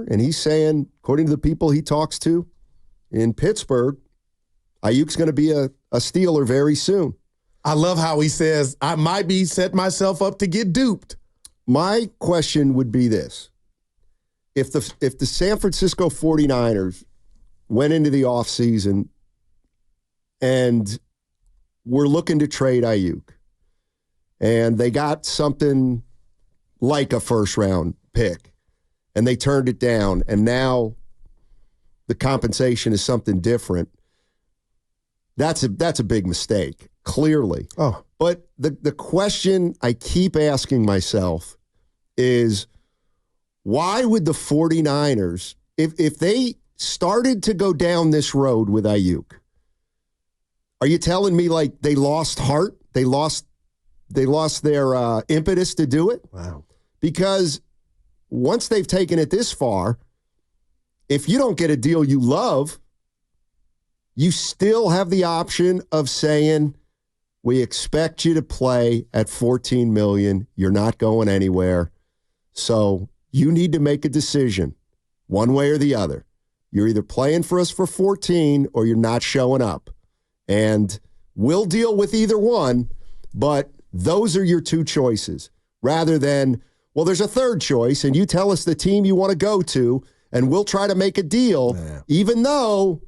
and he's saying, according to the people he talks to in Pittsburgh, Aiyuk's going to be a Steeler very soon. I love how he says, I might be set myself up to get duped. My question would be this. If the San Francisco 49ers went into the offseason and were looking to trade Aiyuk, and they got something like a first-round pick, and they turned it down, and now the compensation is something different, that's a big mistake, clearly. Oh. But the question I keep asking myself is, why would the 49ers, if they started to go down this road with Aiyuk, are you telling me like they lost heart? They lost their impetus to do it? Wow. Because once they've taken it this far, if you don't get a deal you love, you still have the option of saying, we expect you to play at $14 million. You're not going anywhere. So you need to make a decision one way or the other. You're either playing for us for 14 or you're not showing up. And we'll deal with either one, but those are your two choices. Rather than, well, there's a third choice, and you tell us the team you want to go to, and we'll try to make a deal, even though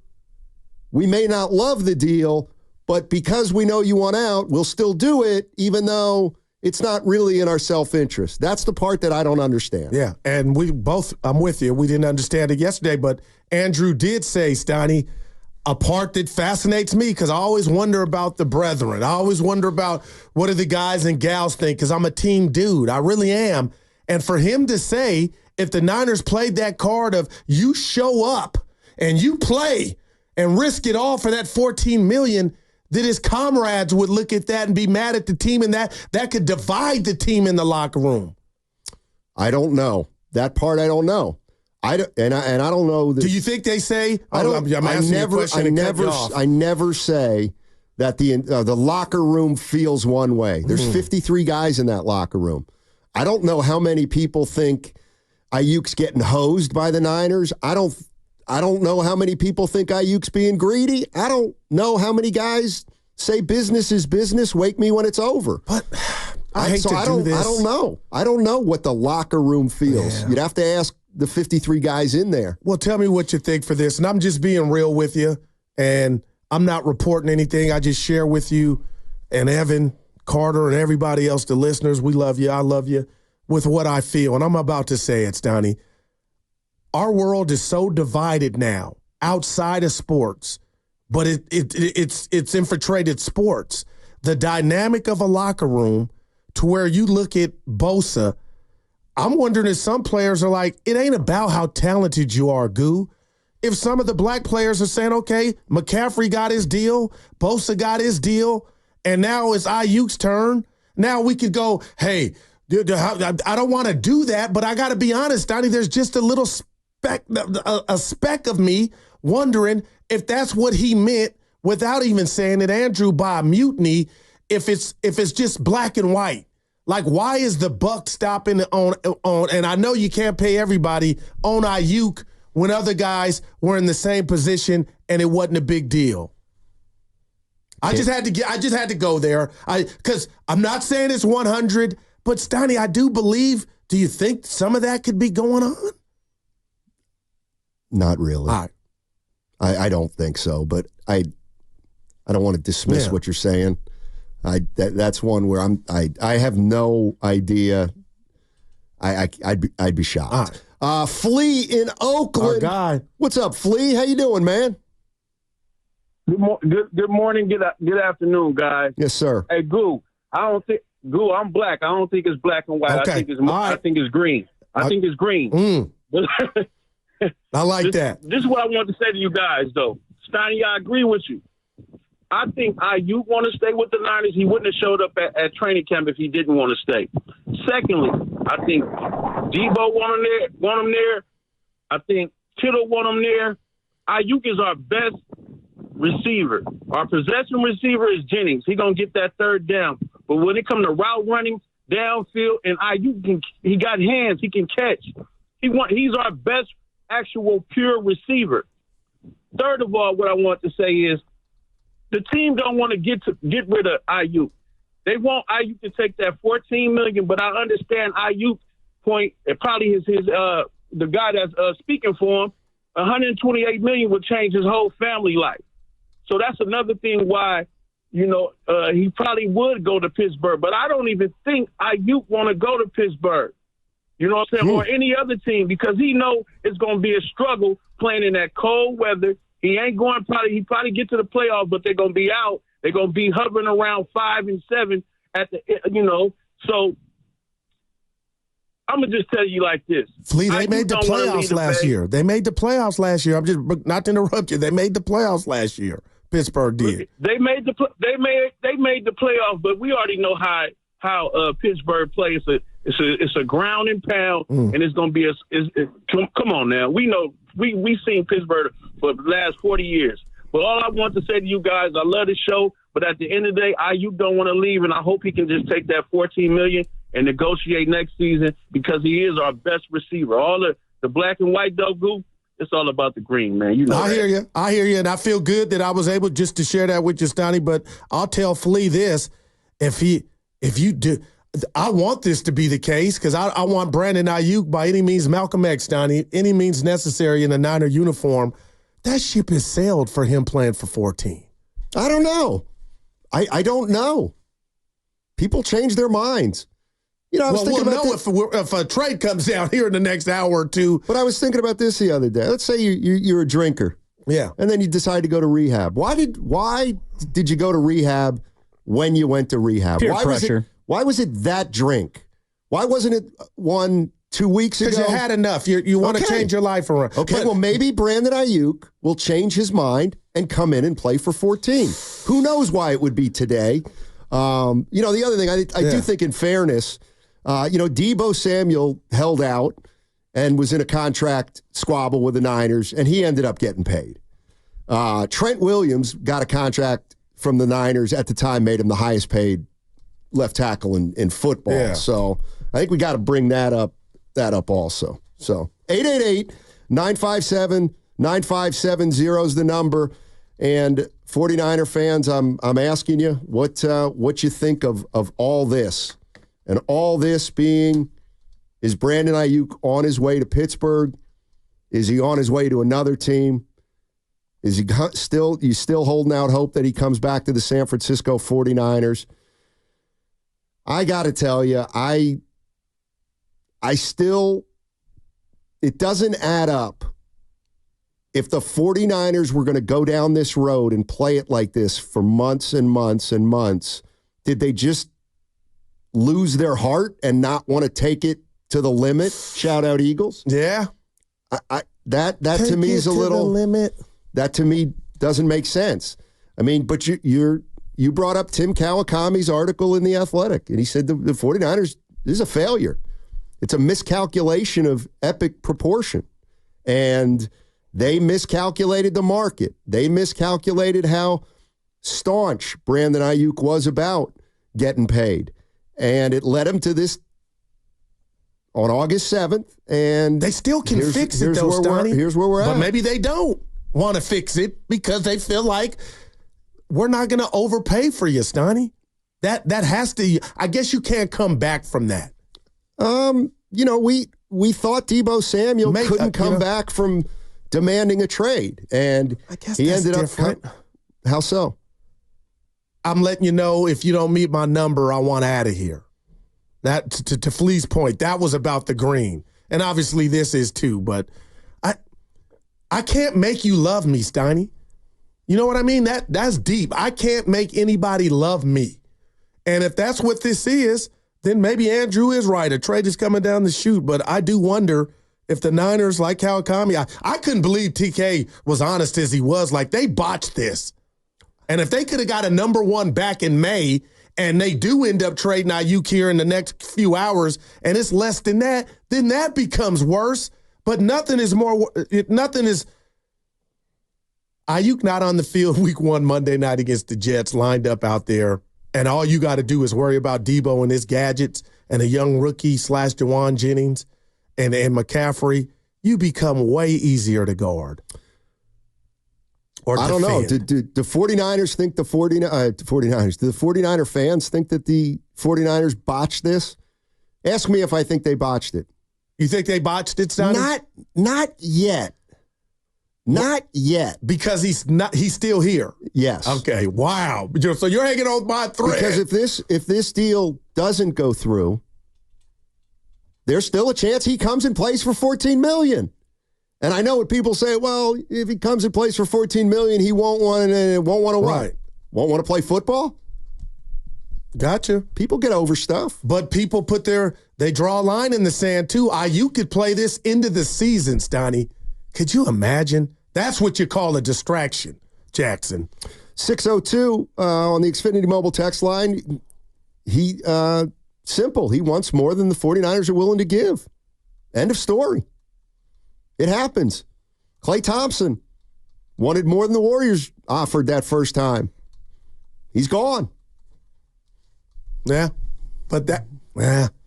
we may not love the deal, but because we know you want out, we'll still do it, even though it's not really in our self-interest. That's the part that I don't understand. Yeah, and I'm with you. We didn't understand it yesterday, but Andrew did say, Steiny, a part that fascinates me, because I always wonder about the brethren. I always wonder about what do the guys and gals think, because I'm a team dude. I really am. And for him to say, if the Niners played that card of you show up and you play and risk it all for that $14 million, that his comrades would look at that and be mad at the team, and that could divide the team in the locker room. I don't know. That part I don't know. I don't know. Do you think they say? I never say that the locker room feels one way. There's 53 guys in that locker room. I don't know how many people think Aiyuk's getting hosed by the Niners. I don't know how many people think Aiyuk's being greedy. I don't know how many guys say business is business. Wake me when it's over. But I hate to do this. I don't know. I don't know what the locker room feels. Yeah. You'd have to ask the 53 guys in there. Well, tell me what you think for this. And I'm just being real with you, and I'm not reporting anything. I just share with you and Evan, Carter, and everybody else, the listeners. We love you. I love you with what I feel. And I'm about to say it, Steiny. Our world is so divided now outside of sports, but it's infiltrated sports. The dynamic of a locker room to where you look at Bosa, I'm wondering if some players are like, it ain't about how talented you are, Goo. If some of the black players are saying, okay, McCaffrey got his deal, Bosa got his deal, and now it's Aiyuk's turn, now we could go, hey, I don't want to do that, but I got to be honest, Donnie, there's just a little a speck of me wondering if that's what he meant without even saying it, Andrew, by a mutiny, if it's just black and white. Like, why is the buck stopping on? And I know you can't pay everybody on Aiyuk when other guys were in the same position and it wasn't a big deal. I just had to go there. Because I'm not saying it's 100, but Steiny, I do believe. Do you think some of that could be going on? Not really. All right. I don't think so, but I don't want to dismiss what you're saying. That's one where I have no idea. I'd be shocked. Flea in Oakland. Our guy. What's up, Flea? How you doing, man? Good morning. Good afternoon, guys. Yes, sir. Hey, Goo. I'm black. I don't think it's black and white. Okay. I think it's green. I think it's green. I like that. This is what I wanted to say to you guys, though. Steiny, I agree with you. I think Aiyuk want to stay with the Niners. He wouldn't have showed up at training camp if he didn't want to stay. Secondly, I think Debo want him there. I think Kittle want him there. Aiyuk is our best receiver. Our possession receiver is Jennings. He's going to get that third down. But when it comes to route running, downfield, and Aiyuk, he got hands. He can catch. He's our best actual pure receiver. Third of all, what I want to say is the team don't want to get rid of Aiyuk. They want Aiyuk to take that $14 million, but I understand Aiyuk's point. It probably is the guy that's speaking for him. $128 million would change his whole family life. So that's another thing why, he probably would go to Pittsburgh. But I don't even think Aiyuk want to go to Pittsburgh. You know what I'm saying? Or any other team, because he know it's going to be a struggle playing in that cold weather. He ain't going he probably get to the playoffs, but they're going to be out. They're going to be hovering around 5 and 7 at the, So I'm going to just tell you like this. Flea, they made the playoffs last year. They made the playoffs last year. I'm just, not to interrupt you, they made the playoffs last year. Pittsburgh did. They made the playoffs, but we already know how Pittsburgh plays. It's a ground and pound, and it's going to be come on now. We know we seen Pittsburgh for the last 40 years. But all I want to say to you guys, I love the show, but at the end of the day, Aiyuk don't want to leave, and I hope he can just take that $14 million and negotiate next season because he is our best receiver. All the black and white group, it's all about the green, man. I hear you, and I feel good that I was able just to share that with you, Steiny. But I'll tell Flea this: if you do, I want this to be the case because I want Brandon Aiyuk by any means, Malcolm X, Steiny, any means necessary in a Niner uniform. That ship has sailed for him playing for 14. I don't know. I don't know. People change their minds. I was thinking about if a trade comes down here in the next hour or two. But I was thinking about this the other day. Let's say you're a drinker. Yeah. And then you decide to go to rehab. Why did you go to rehab when you went to rehab? Peer pressure. Why was it that drink? Why wasn't it 2 weeks ago? Because you had enough. You want to change your life around. Okay, well, maybe Brandon Aiyuk will change his mind and come in and play for 14. Who knows why it would be today? The other thing, I do think in fairness, Deebo Samuel held out and was in a contract squabble with the Niners, and he ended up getting paid. Trent Williams got a contract from the Niners at the time, made him the highest paid left tackle in football. Yeah. So I think we got to bring that up also. So 888-957-9570 is the number. And 49er fans, I'm asking you what you think of all this. And all this being, is Brandon Aiyuk on his way to Pittsburgh? Is he on his way to another team? Is he still holding out hope that he comes back to the San Francisco 49ers? I got to tell you, I still, it doesn't add up. If the 49ers were going to go down this road and play it like this for months and months and months, did they just lose their heart and not want to take it to the limit? Shout out Eagles. Yeah. That to me is a little limit. That to me doesn't make sense. I mean, but you brought up Tim Kawakami's article in The Athletic, and he said the 49ers, this is a failure. It's a miscalculation of epic proportion. And they miscalculated the market. They miscalculated how staunch Brandon Aiyuk was about getting paid. And it led him to this on August 7th. And they still can fix it, though, Steiny. Here's where we're at. But maybe they don't want to fix it because they feel like we're not going to overpay for you, Steiny. That has to, I guess you can't come back from that. We thought Deebo Samuel couldn't come back from demanding a trade. And I guess he that's ended different. up. How so? I'm letting you know, if you don't meet my number, I want out of here. That to Flea's point, that was about the green. And obviously this is too, but I can't make you love me, Steiny. You know what I mean? That's deep. I can't make anybody love me. And if that's what this is, then maybe Andrew is right. A trade is coming down the chute. But I do wonder if the Niners, like Kawakami, I couldn't believe TK was honest as he was. Like, they botched this. And if they could have got a number one back in May, and they do end up trading Aiyuk here in the next few hours, and it's less than that, then that becomes worse. But nothing is Aiyuk not on the field week 1 Monday night against the Jets, lined up out there, and all you got to do is worry about Deebo and his gadgets and a young rookie / Jawan Jennings. and McCaffrey, you become way easier to guard. Or I don't know. Do the 49ers think the 49ers? Do the 49er fans think that the 49ers botched this? Ask me if I think they botched it. You think they botched it, Sonny? Not yet. Not yet. Because he's still here. Yes. Okay. Wow. So you're hanging on by a thread. Because if this deal doesn't go through, there's still a chance he comes and plays for $14 million. And I know what people say, well, if he comes and plays for $14 million, he won't want to right. Won't want to play football? Gotcha. People get over stuff. But people they draw a line in the sand too. Aiyuk could play this into the season, Steiny. Could you imagine? That's what you call a distraction, Jackson. 602 on the Xfinity mobile text line. He simple. He wants more than the 49ers are willing to give. End of story. It happens. Klay Thompson wanted more than the Warriors offered that first time. He's gone. Yeah. But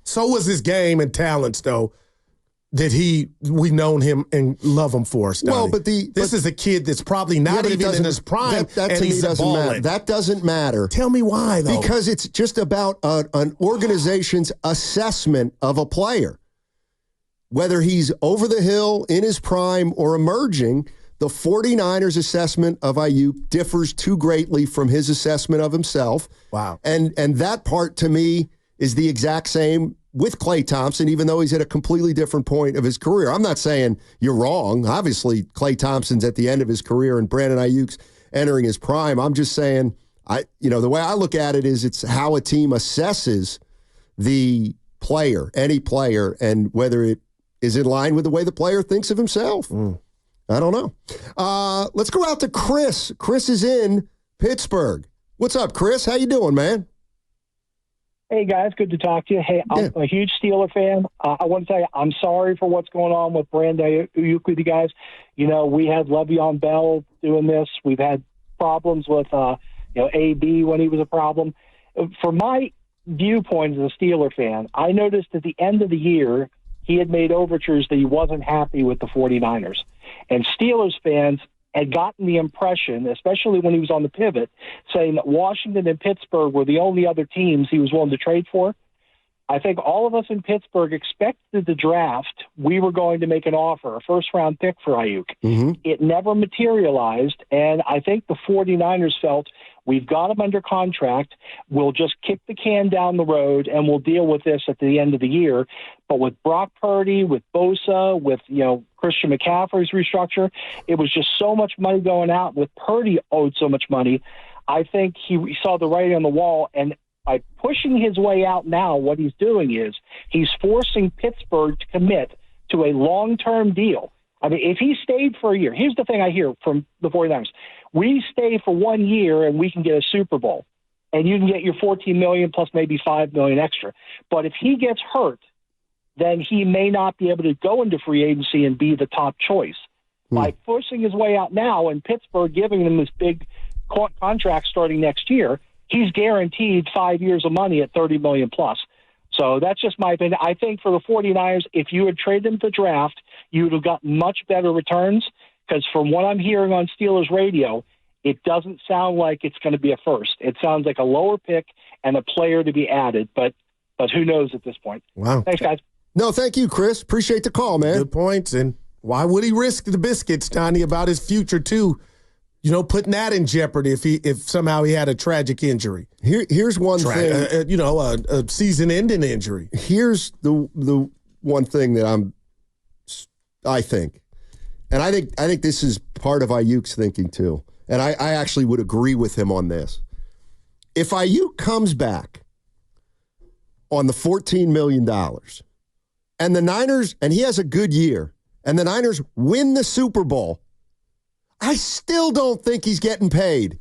so was his game and talents, though, that we've known him and love him for. Stoney. Well, this is a kid that's probably not even in his prime, that and he's doesn't balling. matter. That doesn't matter. Tell me why, though. Because it's just about an organization's assessment of a player. Whether he's over the hill, in his prime, or emerging, the 49ers' assessment of Aiyuk differs too greatly from his assessment of himself. Wow. And that part, to me, is the exact same with Klay Thompson, even though he's at a completely different point of his career. I'm not saying you're wrong. Obviously, Klay Thompson's at the end of his career and Brandon Aiyuk's entering his prime. I'm just saying, the way I look at it is it's how a team assesses the player, any player, and whether it is in line with the way the player thinks of himself. I don't know. Let's go out to Chris. Chris is in Pittsburgh. What's up, Chris? How you doing, man? Hey, guys. Good to talk to you. Hey, I'm a huge Steeler fan. I want to tell you, I'm sorry for what's going on with Brandon Aiyuk with you guys. We had Le'Veon Bell doing this. We've had problems with, AB when he was a problem. From my viewpoint as a Steeler fan, I noticed at the end of the year, he had made overtures that he wasn't happy with the 49ers. And Steelers fans had gotten the impression, especially when he was on the pivot, saying that Washington and Pittsburgh were the only other teams he was willing to trade for. I think all of us in Pittsburgh expected the draft. We were going to make an offer, a first-round pick for Aiyuk. Mm-hmm. It never materialized, and I think the 49ers felt, we've got him under contract. We'll just kick the can down the road, and we'll deal with this at the end of the year. But with Brock Purdy, with Bosa, with Christian McCaffrey's restructure, it was just so much money going out. With Purdy owed so much money, I think he saw the writing on the wall, and by pushing his way out now, what he's doing is he's forcing Pittsburgh to commit to a long-term deal. I mean, if he stayed for a year, here's the thing I hear from the 49ers. We stay for 1 year and we can get a Super Bowl, and you can get your $14 million plus maybe $5 million extra. But if he gets hurt, then he may not be able to go into free agency and be the top choice. By pushing his way out now and Pittsburgh giving him this big contract starting next year, he's guaranteed 5 years of money at $30 million plus. So that's just my opinion. I think for the 49ers, if you had traded them to the draft, you would have gotten much better returns, because from what I'm hearing on Steelers radio, it doesn't sound like it's going to be a first. It sounds like a lower pick and a player to be added, but who knows at this point. Wow. Thanks, guys. No, thank you, Chris. Appreciate the call, man. Good points. And why would he risk the biscuits, Tony, about his future, too? Putting that in jeopardy if somehow he had a tragic injury. Here's one thing. A season-ending injury. Here's the one thing that I think, and I think this is part of Aiyuk's thinking too, and I actually would agree with him on this. If Aiyuk comes back on the $14 million, and the Niners, and he has a good year, and the Niners win the Super Bowl, I still don't think he's getting paid.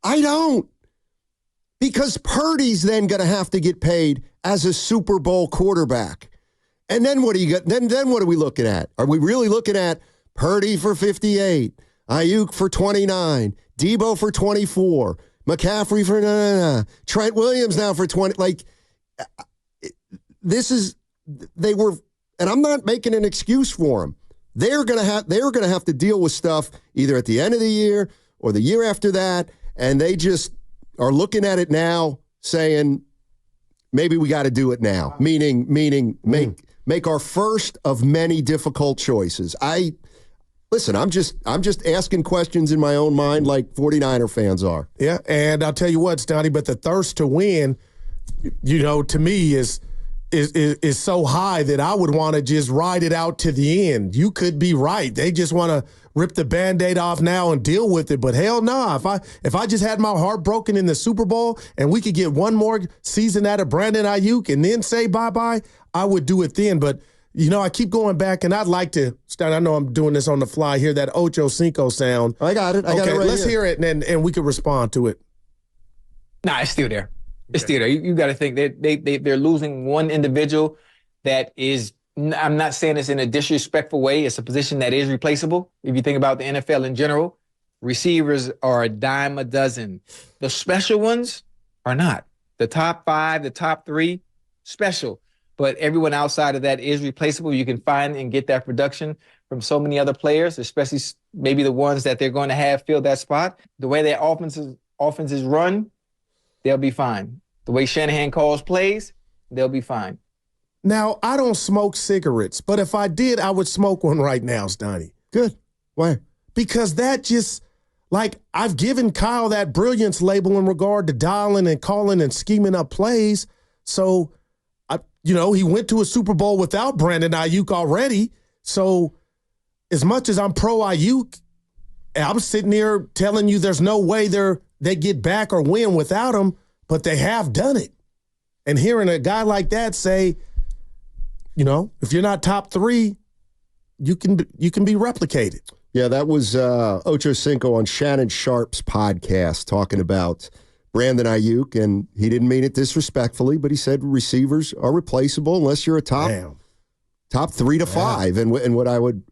I don't. Because Purdy's then going to have to get paid as a Super Bowl quarterback. And then what do you got? Then what are we looking at? Are we really looking at Purdy for 58, Aiyuk for 29, Debo for 24, McCaffrey for Trent Williams now for 20? They were and I'm not making an excuse for them. They're gonna have to deal with stuff either at the end of the year or the year after that, and they just are looking at it now, saying maybe we got to do it now. Meaning make our first of many difficult choices. Listen, I'm just asking questions in my own mind like 49er fans are. Yeah, and I'll tell you what, Steiny, but the thirst to win, to me is so high that I would want to just ride it out to the end. You could be right. They just want to rip the Band-Aid off now and deal with it. But hell no, if I just had my heart broken in the Super Bowl and we could get one more season out of Brandon Aiyuk and then say bye-bye, I would do it then. But I keep going back, and I'd like to start. I know I'm doing this on the fly here, that Ocho Cinco sound. I got it. Okay, let's hear it, and we can respond to it. Nah, it's still there. It's still there. You got to think that they're losing one individual that is, I'm not saying this in a disrespectful way. It's a position that is replaceable. If you think about the NFL in general, receivers are a dime a dozen. The special ones are not. The top 5, the top 3, special. But everyone outside of that is replaceable. You can find and get that production from so many other players, especially maybe the ones that they're going to have fill that spot. The way their offense is run, they'll be fine. The way Shanahan calls plays, they'll be fine. Now, I don't smoke cigarettes, but if I did, I would smoke one right now, Steiny. Good. Why? Because that just, I've given Kyle that brilliance label in regard to dialing and calling and scheming up plays. So, he went to a Super Bowl without Brandon Aiyuk already. So as much as I'm pro Aiyuk, I'm sitting here telling you there's no way they get back or win without him, but they have done it. And hearing a guy like that say, if you're not top 3, you can be replicated. Yeah, that was Ocho Cinco on Shannon Sharp's podcast talking about Brandon Aiyuk, and he didn't mean it disrespectfully, but he said receivers are replaceable unless you're a top 3 to 5. And what I would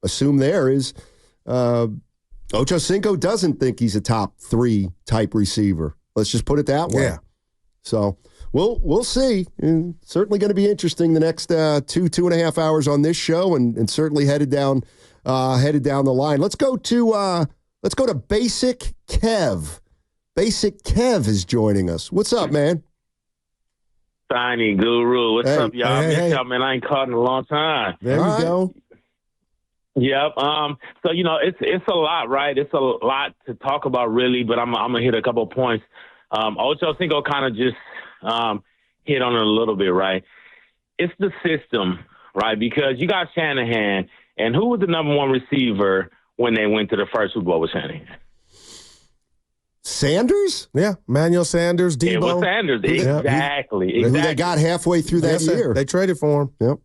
assume there is Ocho Cinco doesn't think he's a top 3 type receiver. Let's just put it that way. Yeah. So we'll see. And certainly going to be interesting the next 2.5 hours on this show, and certainly headed down the line. Let's go to Basic Kev. Basic Kev is joining us. What's up, man? Steiny Guru. What's up, y'all? Hey. Y'all, man, I ain't caught in a long time. There you go. Yep. So, it's a lot, right? It's a lot to talk about, really, but I'm going to hit a couple of points. Ocho Cinco kind of just hit on it a little bit, right? It's the system, right? Because you got Shanahan, and who was the number 1 receiver when they went to the first Super Bowl with Shanahan? Sanders? Yeah, Manuel Sanders, Debo. It was Sanders, exactly. Who they got halfway through that year. They traded for him. Yep.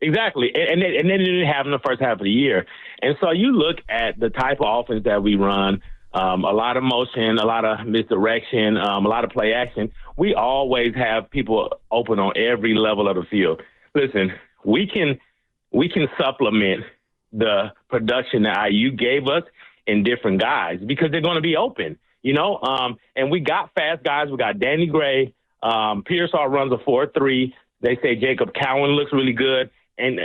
Exactly, and they didn't have him the first half of the year. And so you look at the type of offense that we run, a lot of motion, a lot of misdirection, a lot of play action. We always have people open on every level of the field. Listen, we can supplement the production that Aiyuk gave us in different guys because they're going to be open, and we got fast guys. We got Danny Gray. Pearsall runs a 4.3. They say Jacob Cowan looks really good. And,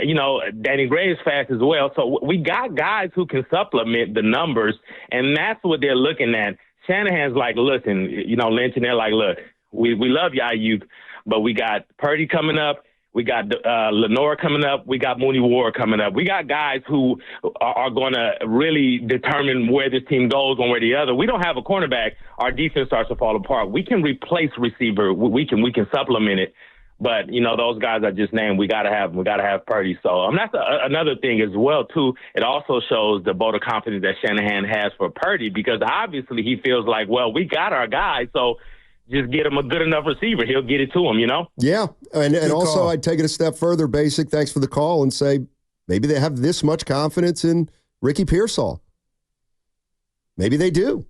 Danny Gray is fast as well. So we got guys who can supplement the numbers, and that's what they're looking at. Shanahan's like, listen, Lynch, and they're like, look, we love you, Aiyuk, but we got Purdy coming up. We got Lenore coming up. We got Mooney Ward coming up. We got guys who are going to really determine where this team goes one way or the other. We don't have a cornerback. Our defense starts to fall apart. We can replace receiver. We can supplement it. But, those guys I just named, we got to have them. We got to have Purdy. So that's another thing as well, too. It also shows the vote of confidence that Shanahan has for Purdy because obviously he feels like, well, we got our guy, so just get him a good enough receiver. He'll get it to him, Yeah, and also I'd take it a step further, Basic, thanks for the call, and say maybe they have this much confidence in Ricky Pearsall. Maybe they do.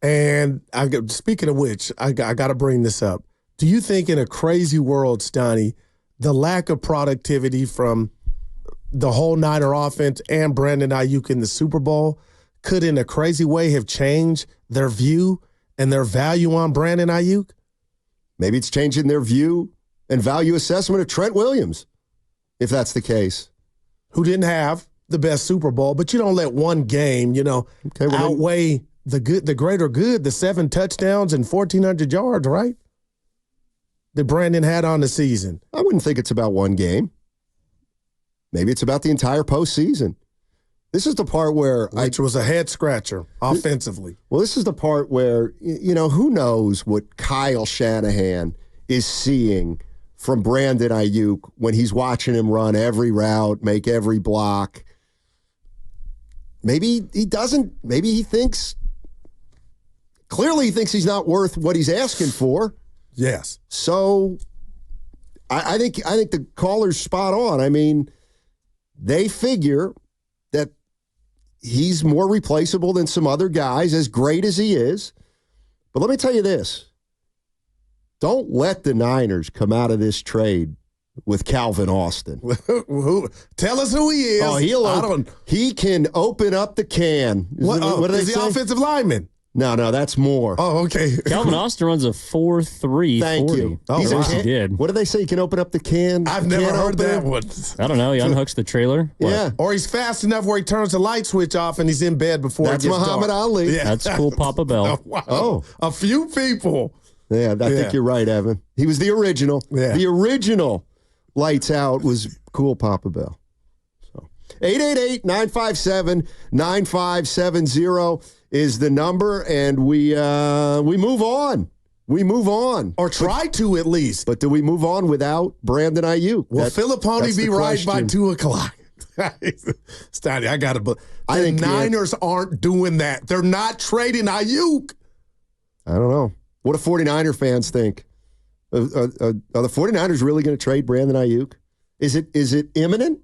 And speaking of which, I got to bring this up. Do you think in a crazy world, Steiny, the lack of productivity from the whole Niner offense and Brandon Aiyuk in the Super Bowl could in a crazy way have changed their view and their value on Brandon Aiyuk? Maybe it's changing their view and value assessment of Trent Williams, if that's the case. Who didn't have the best Super Bowl, but you don't let one game, outweigh the greater good, the 7 touchdowns and 1,400 yards, right? That Brandon had on the season. I wouldn't think it's about one game. Maybe it's about the entire postseason. This is the part where Which was a head scratcher offensively. Well, this is the part where, who knows what Kyle Shanahan is seeing from Brandon Aiyuk when he's watching him run every route, make every block. Maybe he doesn't. Maybe he thinks, clearly he thinks he's not worth what he's asking for. Yes. So I think the caller's spot on. I mean, they figure that he's more replaceable than some other guys, as great as he is. But let me tell you this. Don't let the Niners come out of this trade with Calvin Austin. Tell us who he is. Oh, he can open up the can. What do they say? Offensive lineman? No, that's more. Oh, okay. Calvin Austin runs a 4.3. Thank 40. you. Oh, he did. What do they say? He can open up the can? I've never heard that one. I don't know. He unhooks the trailer. What? Yeah. Or he's fast enough where he turns the light switch off and he's in bed before That's it gets Muhammad dark. Ali. Yeah. That's cool, Papa Bell. Oh, wow. Oh. A few people. Yeah, I think you're right, Evan. He was the original. Yeah. The original Lights Out was Cool Papa Bell. So 888-957-9570 is the number, and we move on. We move on. Or try to at least. But do we move on without Brandon Aiyuk? Will Filipponi be right by 2 o'clock? Steiny, I got to believe. The Niners aren't doing that. They're not trading Aiyuk. I don't know. What do 49er fans think? Are the 49ers really going to trade Brandon Aiyuk? Is it imminent?